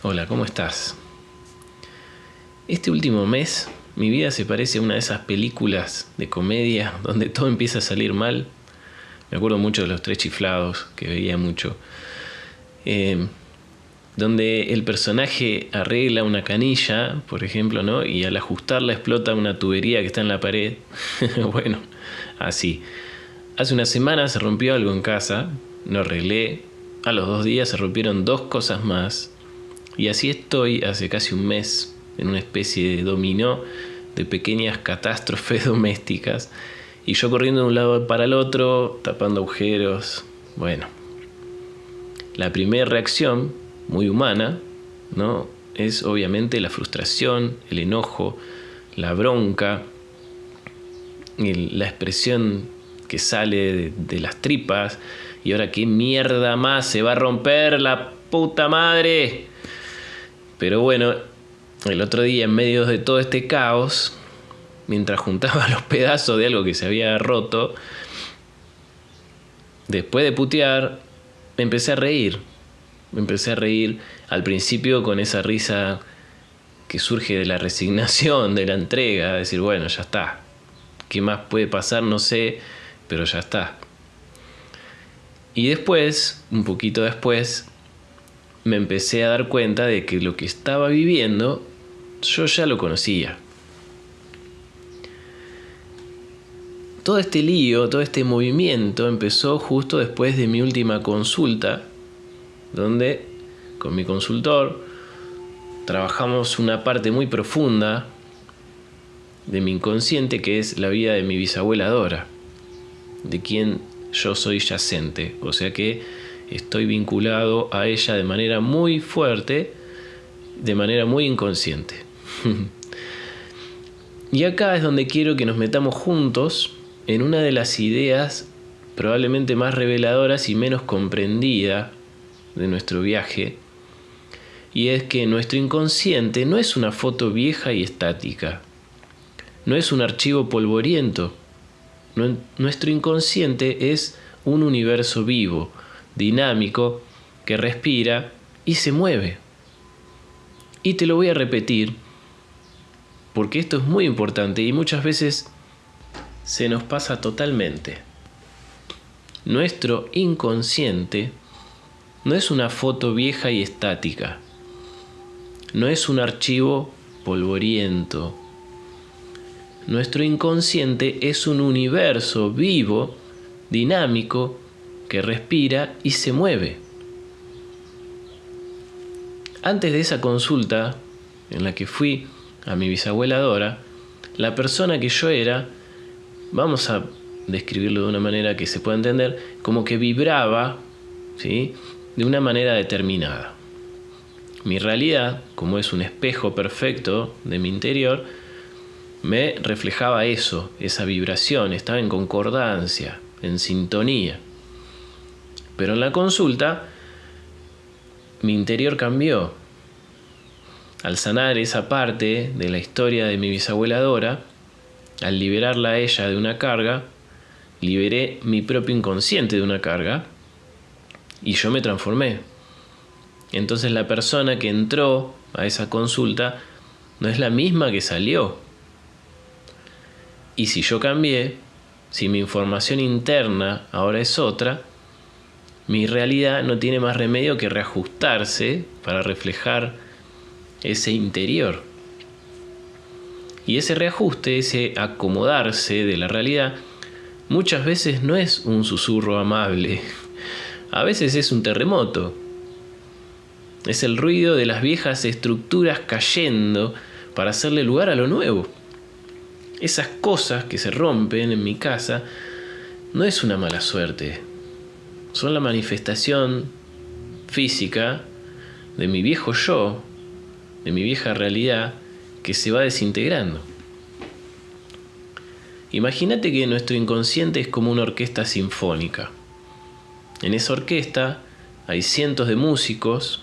Hola, ¿cómo estás? Este último mes, mi vida se parece a una de esas películas de comedia donde todo empieza a salir mal. Me acuerdo mucho de Los Tres Chiflados, que veía mucho. Eh, Donde el personaje arregla una canilla, por ejemplo, ¿no? Y al ajustarla explota una tubería que está en la pared. Bueno, así. Hace una semana se rompió algo en casa, lo arreglé. A los 2 días se rompieron dos cosas más. Y así estoy hace casi un mes, en una especie de dominó de pequeñas catástrofes domésticas, y yo corriendo de un lado para el otro, tapando agujeros. Bueno, la primera reacción, muy humana, ¿no? Es obviamente la frustración, el enojo, la bronca, la expresión que sale de las tripas. Y ahora, ¿qué mierda más se va a romper la puta madre? Pero bueno, el otro día, en medio de todo este caos, mientras juntaba los pedazos de algo que se había roto, después de putear, me empecé a reír. Me empecé a reír al principio con esa risa que surge de la resignación, de la entrega, de decir, bueno, ya está. ¿Qué más puede pasar? No sé, pero ya está. Y después, un poquito después, me empecé a dar cuenta de que lo que estaba viviendo yo ya lo conocía. Todo este lío, todo este movimiento empezó justo después de mi última consulta, donde con mi consultor trabajamos una parte muy profunda de mi inconsciente, que es la vida de mi bisabuela Dora, de quien yo soy yacente, o sea que estoy vinculado a ella de manera muy fuerte, de manera muy inconsciente. Y acá es donde quiero que nos metamos juntos en una de las ideas probablemente más reveladoras y menos comprendida de nuestro viaje, y es que nuestro inconsciente no es una foto vieja y estática, no es un archivo polvoriento. Nuestro inconsciente es un universo vivo, dinámico, que respira y se mueve. Y te lo voy a repetir, porque esto es muy importante y muchas veces se nos pasa totalmente. Nuestro inconsciente no es una foto vieja y estática, no es un archivo polvoriento. Nuestro inconsciente es un universo vivo, dinámico, que respira y se mueve. Antes de esa consulta, en la que fui a mi bisabuela Dora, la persona que yo era, vamos a describirlo de una manera que se pueda entender, como que vibraba, ¿sí?, de una manera determinada. Mi realidad, como es un espejo perfecto de mi interior, me reflejaba eso, esa vibración, estaba en concordancia, en sintonía. Pero en la consulta, mi interior cambió. Al sanar esa parte de la historia de mi bisabuela Dora, al liberarla a ella de una carga, liberé mi propio inconsciente de una carga y yo me transformé. Entonces la persona que entró a esa consulta no es la misma que salió. Y si yo cambié, si mi información interna ahora es otra, mi realidad no tiene más remedio que reajustarse para reflejar ese interior. Y ese reajuste, ese acomodarse de la realidad, muchas veces no es un susurro amable. A veces es un terremoto. Es el ruido de las viejas estructuras cayendo para hacerle lugar a lo nuevo. Esas cosas que se rompen en mi casa no es una mala suerte. Son la manifestación física de mi viejo yo, de mi vieja realidad, que se va desintegrando. Imagínate que nuestro inconsciente es como una orquesta sinfónica. En esa orquesta hay cientos de músicos,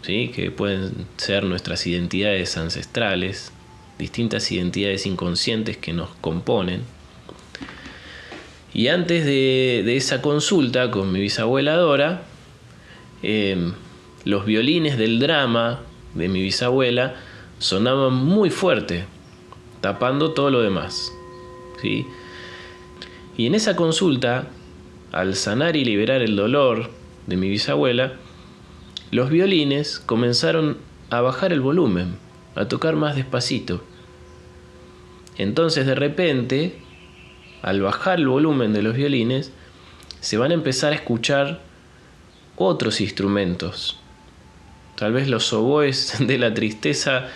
¿sí?, que pueden ser nuestras identidades ancestrales, distintas identidades inconscientes que nos componen. Y antes de esa consulta con mi bisabuela Dora, los violines del drama de mi bisabuela sonaban muy fuerte, tapando todo lo demás, ¿sí? Y en esa consulta, al sanar y liberar el dolor de mi bisabuela, los violines comenzaron a bajar el volumen, a tocar más despacito. Entonces, de repente, al bajar el volumen de los violines, se van a empezar a escuchar otros instrumentos. Tal vez los oboes de la tristeza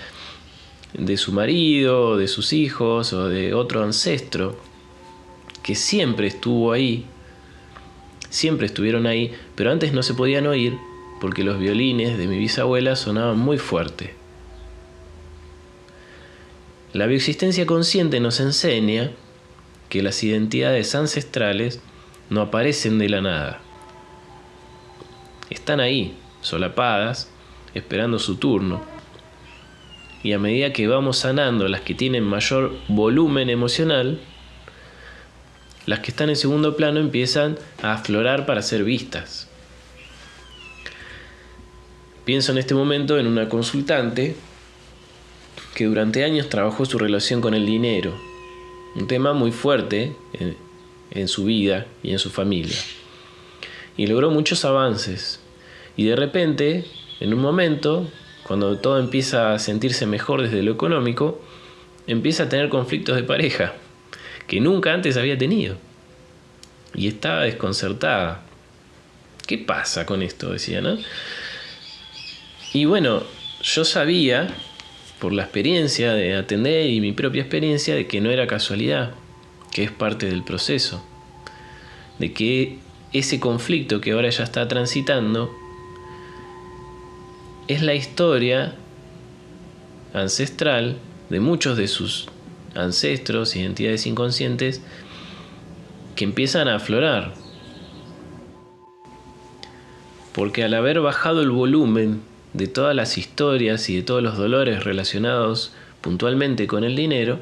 de su marido, de sus hijos o de otro ancestro que siempre estuvo ahí, siempre estuvieron ahí, pero antes no se podían oír porque los violines de mi bisabuela sonaban muy fuerte. La bioexistencia consciente nos enseña que las identidades ancestrales no aparecen de la nada. Están ahí, solapadas, esperando su turno. Y a medida que vamos sanando las que tienen mayor volumen emocional, las que están en segundo plano empiezan a aflorar para ser vistas. Pienso en este momento en una consultante que durante años trabajó su relación con el dinero, un tema muy fuerte en su vida y en su familia. Y logró muchos avances. Y de repente, en un momento, cuando todo empieza a sentirse mejor desde lo económico, empieza a tener conflictos de pareja que nunca antes había tenido. Y estaba desconcertada. ¿Qué pasa con esto?, decía, ¿no? Y bueno, yo sabía, por la experiencia de atender y mi propia experiencia, de que no era casualidad, que es parte del proceso. De que ese conflicto que ahora ella está transitando es la historia ancestral de muchos de sus ancestros, identidades inconscientes, que empiezan a aflorar. Porque al haber bajado el volumen de todas las historias y de todos los dolores relacionados puntualmente con el dinero,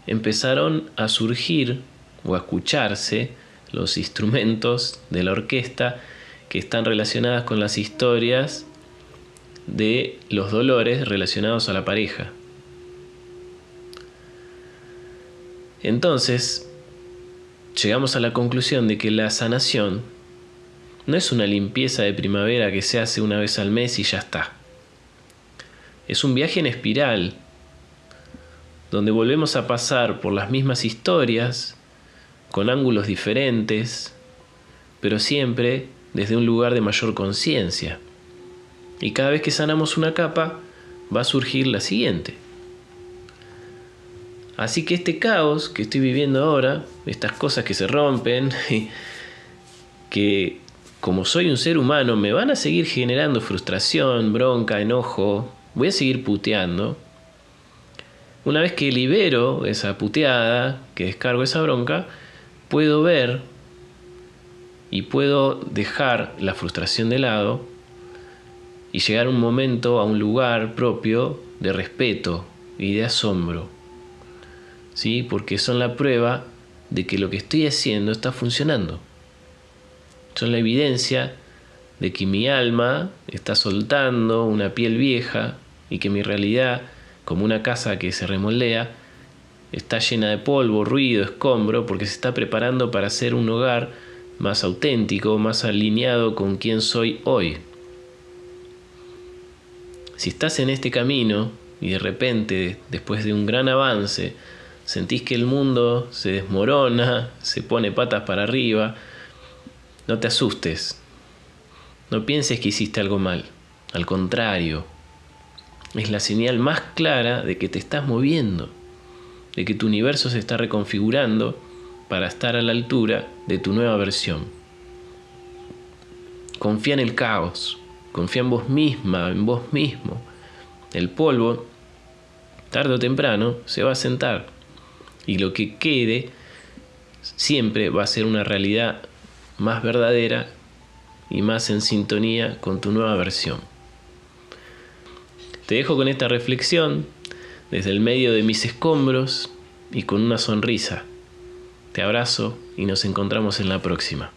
empezaron a surgir o a escucharse los instrumentos de la orquesta que están relacionadas con las historias de los dolores relacionados a la pareja. Entonces, llegamos a la conclusión de que la sanación no es una limpieza de primavera que se hace una vez al mes y ya está. Es un viaje en espiral, donde volvemos a pasar por las mismas historias, con ángulos diferentes, pero siempre desde un lugar de mayor conciencia. Y cada vez que sanamos una capa, va a surgir la siguiente. Así que este caos que estoy viviendo ahora, estas cosas que se rompen, que como soy un ser humano me van a seguir generando frustración, bronca, enojo, voy a seguir puteando. Una vez que libero esa puteada, que descargo esa bronca, puedo ver y puedo dejar la frustración de lado y llegar a un momento, a un lugar propio de respeto y de asombro, ¿sí? Porque son la prueba de que lo que estoy haciendo está funcionando. Son la evidencia de que mi alma está soltando una piel vieja y que mi realidad, como una casa que se remoldea, está llena de polvo, ruido, escombro, porque se está preparando para ser un hogar más auténtico, más alineado con quien soy hoy. Si estás en este camino y de repente, después de un gran avance, sentís que el mundo se desmorona, se pone patas para arriba, no te asustes. No pienses que hiciste algo mal. Al contrario, es la señal más clara de que te estás moviendo, de que tu universo se está reconfigurando para estar a la altura de tu nueva versión. Confía en el caos, confía en vos misma, en vos mismo. El polvo, tarde o temprano, se va a sentar y lo que quede siempre va a ser una realidad más verdadera y más en sintonía con tu nueva versión. Te dejo con esta reflexión desde el medio de mis escombros y con una sonrisa. Te abrazo y nos encontramos en la próxima.